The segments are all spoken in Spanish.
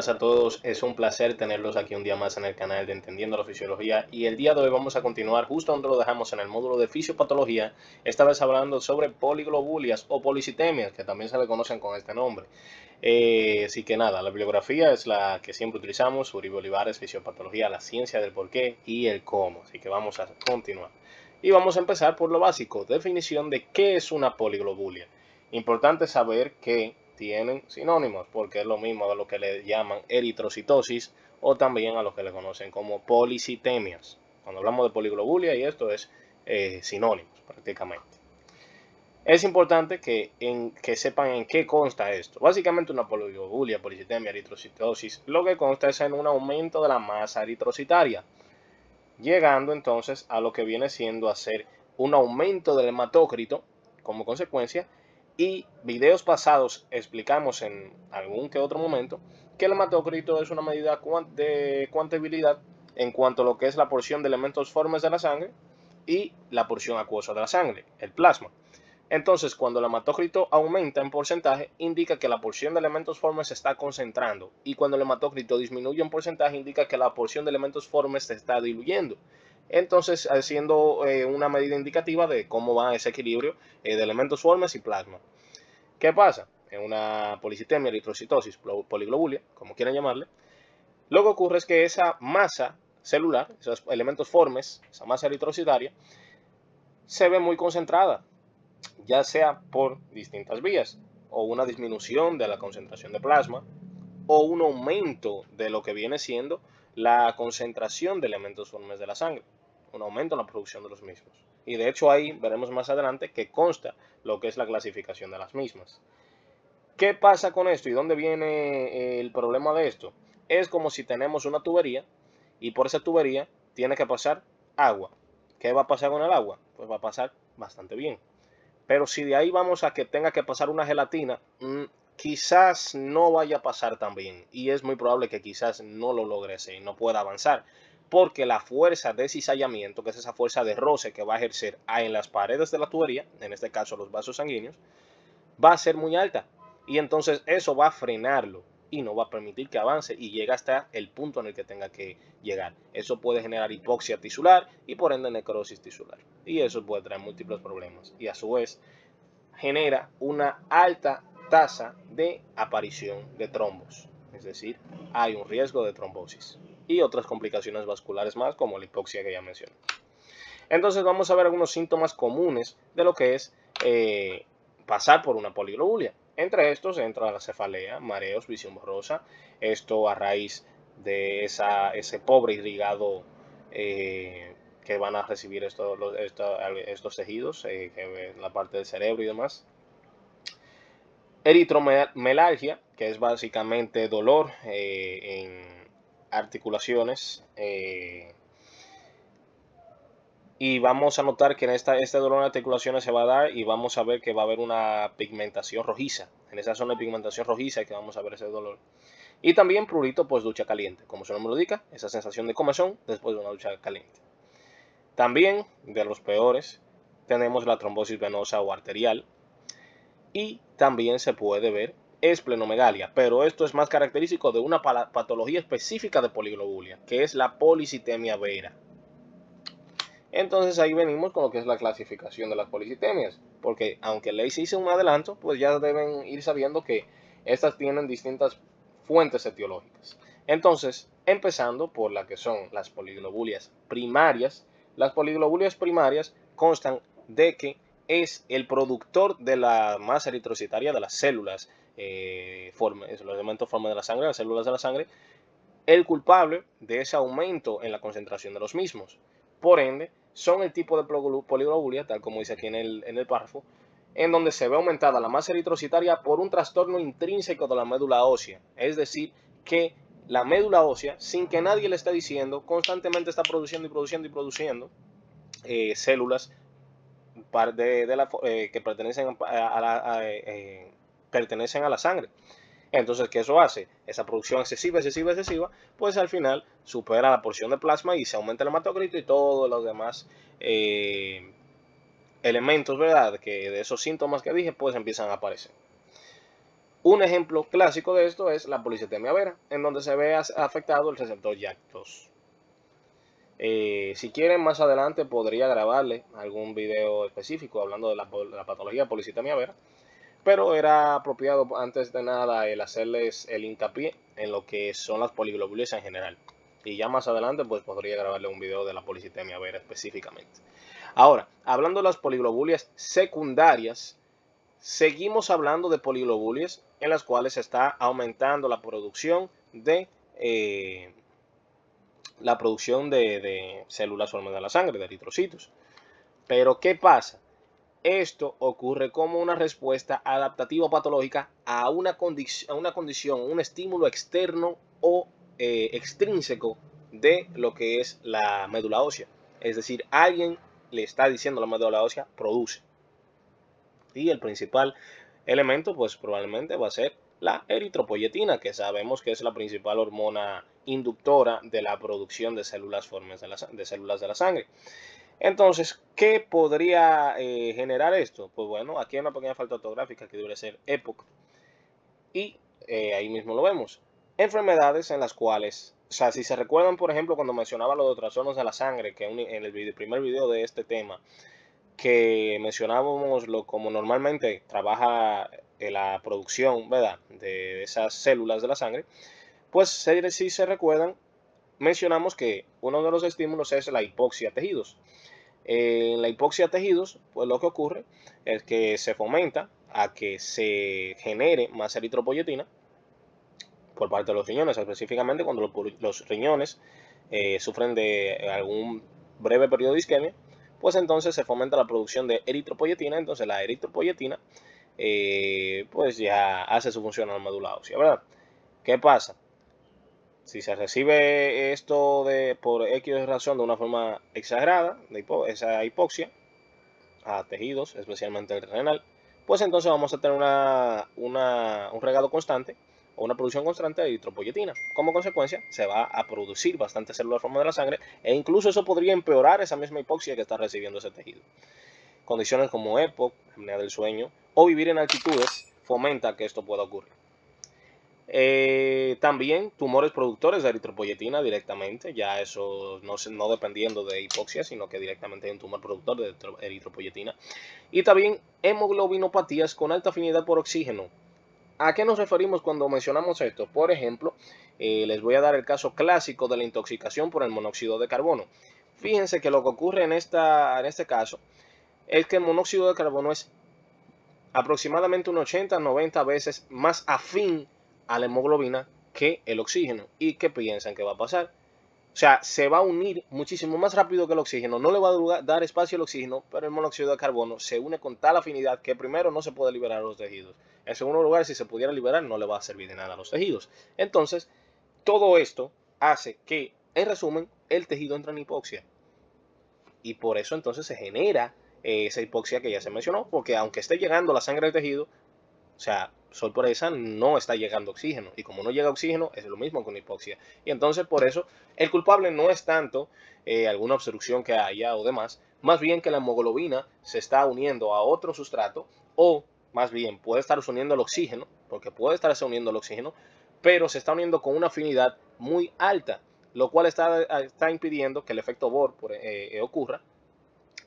buenas a todos, es un placer tenerlos aquí un día más en el canal de Entendiendo la Fisiología y el día de hoy vamos a continuar justo donde lo dejamos en el módulo de fisiopatología, esta vez hablando sobre poliglobulias o policitemias, que también se le conocen con este nombre. Así que nada, la bibliografía es la que siempre utilizamos, Uribe Olivares, Fisiopatología, la ciencia del porqué y el cómo, así que vamos a continuar. Y vamos a empezar por lo básico, definición de qué es una poliglobulia. Importante saber que tienen sinónimos, porque es lo mismo a lo que le llaman eritrocitosis o también a lo que le conocen como policitemias. Cuando hablamos de poliglobulia, y esto es sinónimos prácticamente. Es importante que sepan en qué consta esto. Básicamente una poliglobulia, policitemia, eritrocitosis, lo que consta es en un aumento de la masa eritrocitaria, llegando entonces a lo que viene siendo hacer un aumento del hematócrito como consecuencia. Y videos pasados explicamos en algún que otro momento que el hematócrito es una medida de cuantibilidad en cuanto a lo que es la porción de elementos formes de la sangre y la porción acuosa de la sangre, el plasma. Entonces, cuando el hematócrito aumenta en porcentaje, indica que la porción de elementos formes se está concentrando. Y cuando el hematócrito disminuye en porcentaje, indica que la porción de elementos formes se está diluyendo. Entonces, haciendo una medida indicativa de cómo va ese equilibrio de elementos formes y plasma. ¿Qué pasa? En una policitemia, eritrocitosis, poliglobulia, como quieran llamarle, lo que ocurre es que esa masa celular, esos elementos formes, esa masa eritrocitaria, se ve muy concentrada, ya sea por distintas vías, o una disminución de la concentración de plasma, o un aumento de lo que viene siendo la concentración de elementos formes de la sangre, un aumento en la producción de los mismos. Y de hecho ahí veremos más adelante que consta lo que es la clasificación de las mismas. ¿Qué pasa con esto y dónde viene el problema de esto? Es como si tenemos una tubería y por esa tubería tiene que pasar agua. ¿Qué va a pasar con el agua? Pues va a pasar bastante bien. Pero si de ahí vamos a que tenga que pasar una gelatina, quizás no vaya a pasar tan bien. Y es muy probable que quizás no lo logre y no pueda avanzar. Porque la fuerza de cizallamiento, que es esa fuerza de roce que va a ejercer en las paredes de la tubería, en este caso los vasos sanguíneos, va a ser muy alta. Y entonces eso va a frenarlo y no va a permitir que avance y llegue hasta el punto en el que tenga que llegar. Eso puede generar hipoxia tisular y por ende necrosis tisular. Y eso puede traer múltiples problemas. Y a su vez genera una alta tasa de aparición de trombos. Es decir, hay un riesgo de trombosis y otras complicaciones vasculares más como la hipoxia que ya mencioné. Entonces vamos a ver algunos síntomas comunes de lo que es pasar por una poliglobulia. Entre estos entra la cefalea, mareos, visión borrosa, esto a raíz de ese pobre irrigado que van a recibir estos tejidos, que la parte del cerebro y demás. Eritromelalgia, que es básicamente dolor en articulaciones, y vamos a notar que en este dolor en articulaciones se va a dar y vamos a ver que va a haber una pigmentación rojiza. En esa zona de pigmentación rojiza es que vamos a ver ese dolor. Y también prurito post ducha caliente. Como su nombre lo indica, esa sensación de comezón después de una ducha caliente. También, de los peores, tenemos la trombosis venosa o arterial. Y también se puede ver esplenomegalia, pero esto es más característico de una patología específica de poliglobulia, que es la policitemia vera. Entonces ahí venimos con lo que es la clasificación de las policitemias, porque aunque les hice un adelanto, pues ya deben ir sabiendo que estas tienen distintas fuentes etiológicas. Entonces, empezando por la que son las poliglobulias primarias, las poliglobulias primarias constan de que es el productor de la masa eritrocitaria de las células, los elementos formes de la sangre, las células de la sangre, el culpable de ese aumento en la concentración de los mismos. Por ende, son el tipo de poliglobulia, tal como dice aquí en el párrafo, en donde se ve aumentada la masa eritrocitaria por un trastorno intrínseco de la médula ósea. Es decir, que la médula ósea, sin que nadie le esté diciendo, constantemente está produciendo y produciendo y produciendo células que pertenecen a la sangre. Entonces, ¿qué eso hace? Esa producción excesiva, pues al final supera la porción de plasma y se aumenta el hematócrito y todos los demás elementos, ¿verdad? Que de esos síntomas que dije, pues empiezan a aparecer. Un ejemplo clásico de esto es la policitemia vera, en donde se ve afectado el receptor JAK2. Si quieren, más adelante podría grabarle algún video específico hablando de la patología policitemia vera, pero era apropiado antes de nada el hacerles el hincapié en lo que son las poliglobulias en general. Y ya más adelante pues podría grabarle un video de la policitemia vera específicamente. Ahora, hablando de las poliglobulias secundarias, seguimos hablando de poliglobulias en las cuales se está aumentando la producción de células formas de la sangre, de eritrocitos. Pero ¿qué pasa? Esto ocurre como una respuesta adaptativa patológica a una condición, un estímulo externo o extrínseco de lo que es la médula ósea. Es decir, alguien le está diciendo a la médula ósea, produce. Y el principal elemento, pues probablemente va a ser la eritropoyetina, que sabemos que es la principal hormona inductora de la producción de células formes de células de la sangre. Entonces, ¿qué podría generar esto? Pues bueno, aquí hay una pequeña falta ortográfica que debería ser EPOC. Y ahí mismo lo vemos. Enfermedades en las cuales, o sea, si se recuerdan, por ejemplo, cuando mencionaba los trastornos de la sangre, que en el primer video de este tema, que mencionábamos como normalmente trabaja la producción, ¿verdad?, de esas células de la sangre, pues si se recuerdan, mencionamos que uno de los estímulos es la hipoxia a tejidos. En la hipoxia a tejidos, pues lo que ocurre es que se fomenta a que se genere más eritropoyetina por parte de los riñones, específicamente cuando los riñones sufren de algún breve periodo de isquemia, pues entonces se fomenta la producción de eritropoyetina. Entonces la eritropoyetina pues ya hace su función en la médula ósea, ¿verdad? ¿Qué pasa? Si se recibe esto por X razón de una forma exagerada, esa hipoxia a tejidos, especialmente el renal, pues entonces vamos a tener un regado constante o una producción constante de eritropoyetina. Como consecuencia, se va a producir bastantes células formas de la sangre e incluso eso podría empeorar esa misma hipoxia que está recibiendo ese tejido. Condiciones como EPOC, apnea del sueño o vivir en altitudes fomenta que esto pueda ocurrir. También tumores productores de eritropoyetina directamente, ya eso no dependiendo de hipoxia, sino que directamente hay un tumor productor de eritropoyetina. Y también hemoglobinopatías con alta afinidad por oxígeno. ¿A qué nos referimos cuando mencionamos esto? Por ejemplo, les voy a dar el caso clásico de la intoxicación por el monóxido de carbono. Fíjense que lo que ocurre en este caso es que el monóxido de carbono es aproximadamente un 80-90 veces más afín a la hemoglobina que el oxígeno. ¿Y qué piensan que va a pasar? O sea, se va a unir muchísimo más rápido que el oxígeno, no le va a dar espacio al oxígeno, pero el monóxido de carbono se une con tal afinidad que primero no se puede liberar a los tejidos. En segundo lugar, si se pudiera liberar, no le va a servir de nada a los tejidos. Entonces, todo esto hace que, en resumen, el tejido entre en hipoxia. Y por eso entonces se genera esa hipoxia que ya se mencionó, porque aunque esté llegando la sangre al tejido, o sea, sorpresa, no está llegando oxígeno. Y como no llega oxígeno, es lo mismo con hipoxia. Y entonces por eso el culpable no es tanto alguna obstrucción que haya o demás, más bien que la hemoglobina se está uniendo a otro sustrato o más bien puede estar uniendo el oxígeno, porque puede estarse uniendo el oxígeno, pero se está uniendo con una afinidad muy alta, lo cual está impidiendo que el efecto Bohr ocurra.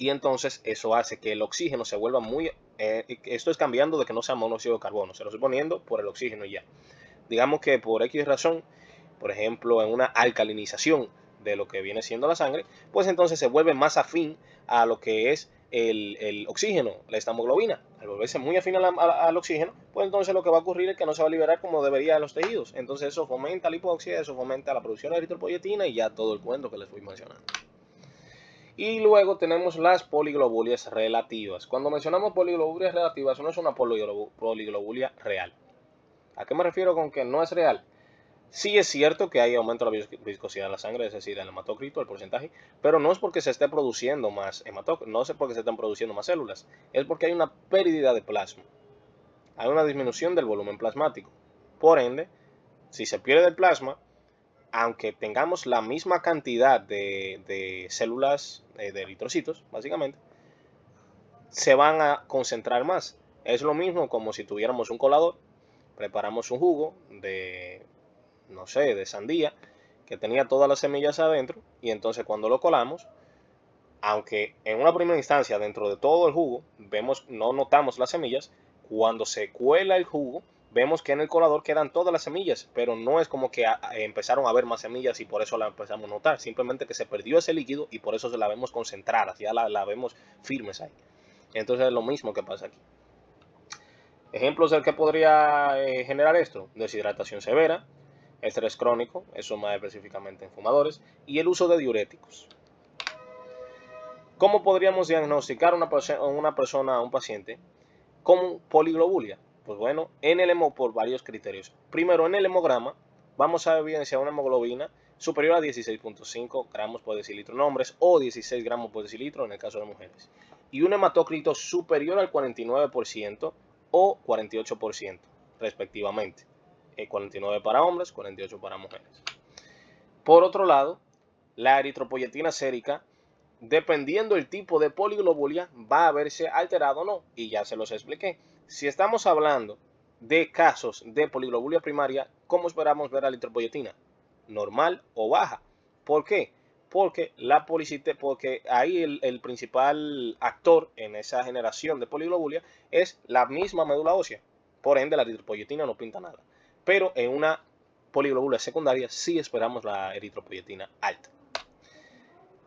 Y entonces eso hace que el oxígeno se vuelva muy... esto es cambiando de que no sea monóxido de carbono, se lo estoy poniendo por el oxígeno y ya. Digamos que por X razón, por ejemplo, en una alcalinización de lo que viene siendo la sangre, pues entonces se vuelve más afín a lo que es el oxígeno, la hemoglobina. Al volverse muy afín al oxígeno, pues entonces lo que va a ocurrir es que no se va a liberar como debería de los tejidos. Entonces eso fomenta la hipoxia, eso fomenta la producción de eritropoyetina y ya todo el cuento que les fui mencionando. Y luego tenemos las poliglobulias relativas. Cuando mencionamos poliglobulias relativas, no es una poliglobulia real. ¿A qué me refiero con que no es real? Sí es cierto que hay aumento de la viscosidad de la sangre, es decir, el hematocrito, el porcentaje, pero no es porque se esté produciendo más hematócrito, no es porque se estén produciendo más células, es porque hay una pérdida de plasma. Hay una disminución del volumen plasmático. Por ende, si se pierde el plasma, aunque tengamos la misma cantidad de células, de eritrocitos, básicamente, se van a concentrar más. Es lo mismo como si tuviéramos un colador, preparamos un jugo de, no sé, de sandía, que tenía todas las semillas adentro, y entonces cuando lo colamos, aunque en una primera instancia dentro de todo el jugo no notamos las semillas, cuando se cuela el jugo, vemos que en el colador quedan todas las semillas, pero no es como que empezaron a haber más semillas y por eso la empezamos a notar, simplemente que se perdió ese líquido y por eso se la vemos concentradas, ya la vemos firmes ahí. Entonces es lo mismo que pasa aquí. Ejemplos del que podría generar esto: deshidratación severa, estrés crónico, eso más específicamente en fumadores, y el uso de diuréticos. ¿Cómo podríamos diagnosticar a un paciente con poliglobulia? Pues bueno, por varios criterios. Primero, en el hemograma vamos a evidenciar una hemoglobina superior a 16.5 gramos por decilitro en hombres o 16 gramos por decilitro en el caso de mujeres. Y un hematócrito superior al 49% o 48% respectivamente. 49 para hombres, 48 para mujeres. Por otro lado, la eritropoyetina sérica, dependiendo del tipo de poliglobulia, va a verse alterado o no, y ya se los expliqué. Si estamos hablando de casos de poliglobulia primaria, ¿cómo esperamos ver a la eritropoyetina? ¿Normal o baja? ¿Por qué? Porque ahí el principal actor en esa generación de poliglobulia es la misma médula ósea. Por ende, la eritropoyetina no pinta nada. Pero en una poliglobulia secundaria sí esperamos la eritropoyetina alta.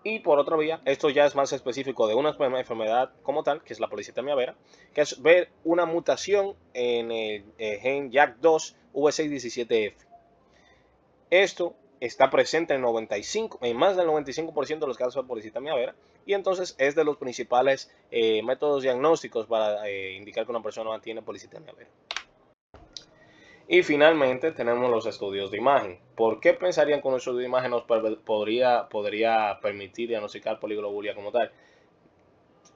Y por otra vía, esto ya es más específico de una enfermedad como tal, que es la policitemia vera, que es ver una mutación en el gen JAK2 V617F. Esto está presente en más del 95% de los casos de policitemia vera, y entonces es de los principales métodos diagnósticos para indicar que una persona tiene policitemia vera. Y finalmente tenemos los estudios de imagen. ¿Por qué pensarían que un estudio de imagen nos podría permitir diagnosticar poliglobulia como tal?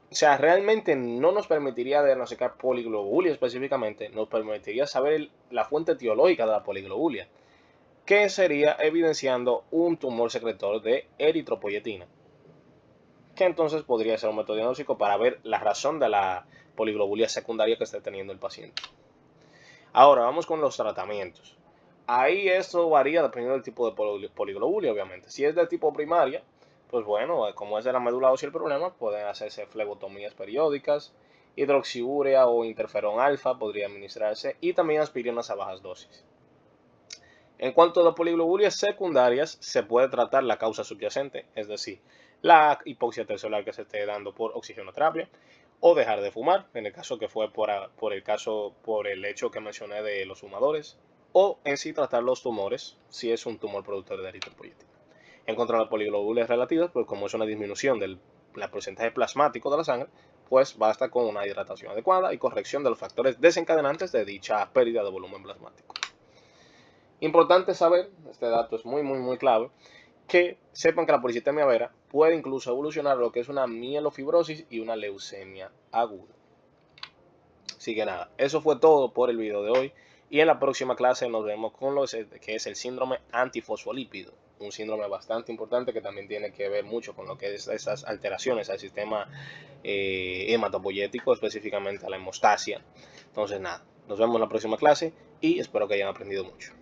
O sea, realmente no nos permitiría diagnosticar poliglobulia específicamente, nos permitiría saber la fuente etiológica de la poliglobulia, que sería evidenciando un tumor secretor de eritropoyetina, que entonces podría ser un método diagnóstico para ver la razón de la poliglobulia secundaria que esté teniendo el paciente. Ahora vamos con los tratamientos. Ahí esto varía dependiendo del tipo de poliglobulia, obviamente. Si es de tipo primaria, pues bueno, como es de la médula ósea el problema, pueden hacerse flebotomías periódicas, hidroxiurea o interferón alfa podría administrarse, y también aspirinas a bajas dosis. En cuanto a las poliglobulias secundarias, se puede tratar la causa subyacente, es decir, la hipoxia celular que se esté dando por oxigenoterapia, o dejar de fumar, en el caso que fue por el hecho que mencioné de los fumadores, o en sí tratar los tumores, si es un tumor productor de eritropoyetina. En cuanto a las poliglobulias relativas, pues como es una disminución del porcentaje plasmático de la sangre, pues basta con una hidratación adecuada y corrección de los factores desencadenantes de dicha pérdida de volumen plasmático. Importante saber, este dato es muy clave, que sepan que la policitemia vera puede incluso evolucionar a lo que es una mielofibrosis y una leucemia aguda. Así que nada, eso fue todo por el video de hoy, y en la próxima clase nos vemos con lo que es el síndrome antifosfolípido, un síndrome bastante importante que también tiene que ver mucho con lo que es esas alteraciones al sistema hematopoyético, específicamente a la hemostasia. Entonces nada, nos vemos en la próxima clase y espero que hayan aprendido mucho.